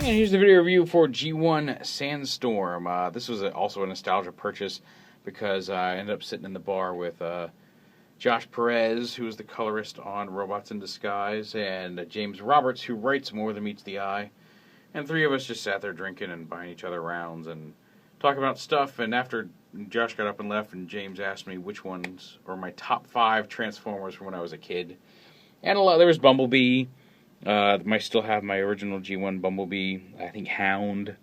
And here's the video review for G1 Sandstorm. This was also a nostalgia purchase because I ended up sitting in the bar with Josh Perez, who is the colorist on Robots in Disguise, and James Roberts, who writes More Than Meets the Eye. And three of us just sat there drinking and buying each other rounds and talking about stuff. And after Josh got up and left, and James asked me which ones were my top 5 Transformers from when I was a kid. And there was Bumblebee. I still have my original G1 Bumblebee. I think Hound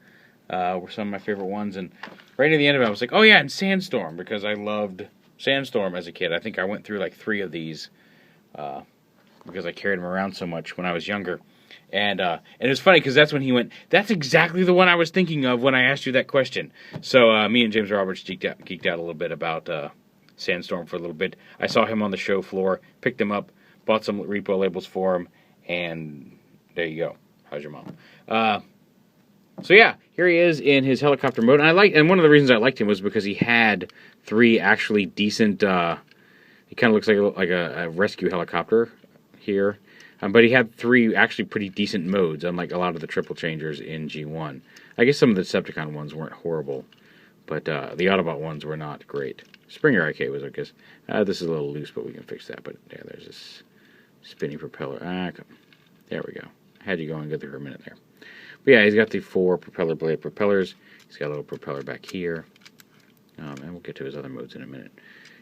were some of my favorite ones. And right at the end of it, I was like, oh yeah, and Sandstorm, because I loved Sandstorm as a kid. I think I went through like 3 of these because I carried them around so much when I was younger. And it was funny because that's when he went, that's exactly the one I was thinking of when I asked you that question. So me and James Roberts geeked out a little bit about Sandstorm for a little bit. I saw him on the show floor, picked him up, bought some repo labels for him, and there you go. How's your mom? So yeah, here he is in his helicopter mode. And one of the reasons I liked him was because he had 3 actually decent. He kind of looks like a rescue helicopter here, but he had 3 actually pretty decent modes, unlike a lot of the triple changers in G1. I guess some of the Decepticon ones weren't horrible, but the Autobot ones were not great. Springer IK was, I guess. This is a little loose, but we can fix that. But yeah, there's this spinning propeller. There we go. I had you going good there for a minute there. But yeah, he's got the 4 propeller blade propellers. He's got a little propeller back here. And we'll get to his other modes in a minute.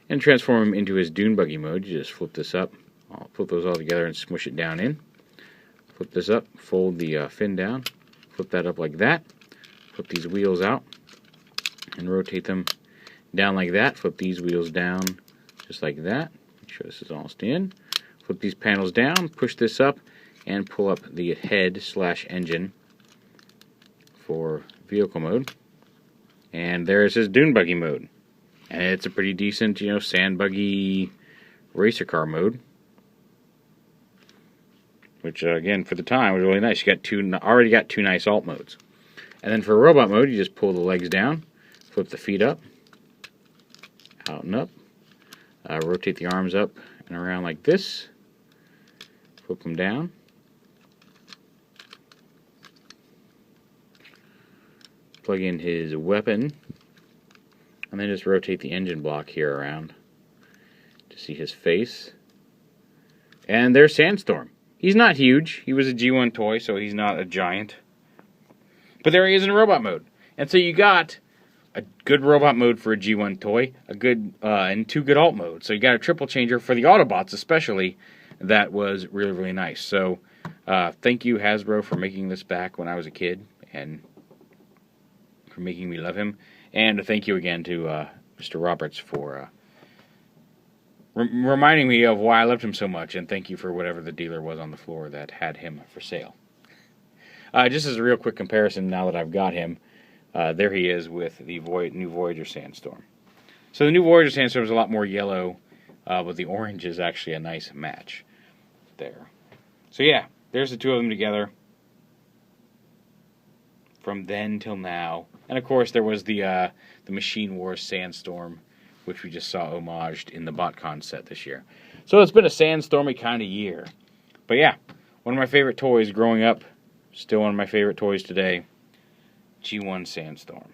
And transform him into his dune buggy mode. You just flip this up. I'll flip those all together and smush it down in. Flip this up. Fold the fin down. Flip that up like that. Flip these wheels out. And rotate them down like that. Flip these wheels down just like that. Make sure this is all in. Flip these panels down, push this up, and pull up the head/engine for vehicle mode. And there's his dune buggy mode. And it's a pretty decent, sand buggy racer car mode. Which, again, for the time, was really nice. You already got 2 nice alt modes. And then for robot mode, you just pull the legs down, flip the feet up, out and up, rotate the arms up and around like this. Flip them down. Plug in his weapon. And then just rotate the engine block here around to see his face. And there's Sandstorm. He's not huge. He was a G1 toy, so he's not a giant. But there he is in robot mode. And so you got a good robot mode for a G1 toy, a good and 2 good alt modes. So you got a triple changer for the Autobots especially. That was really, really nice. So, thank you, Hasbro, for making this back when I was a kid, and for making me love him. And thank you again to Mr. Roberts for reminding me of why I loved him so much, and thank you for whatever the dealer was on the floor that had him for sale. Just as a real quick comparison, now that I've got him, there he is with the new Voyager Sandstorm. So the new Voyager Sandstorm is a lot more yellow, but the orange is actually a nice match. There. So yeah, there's the 2 of them together from then till now. And of course there was the Machine Wars Sandstorm, which we just saw homaged in the BotCon set this year. So it's been a sandstormy kind of year. But yeah, one of my favorite toys growing up, still one of my favorite toys today, G1 Sandstorm.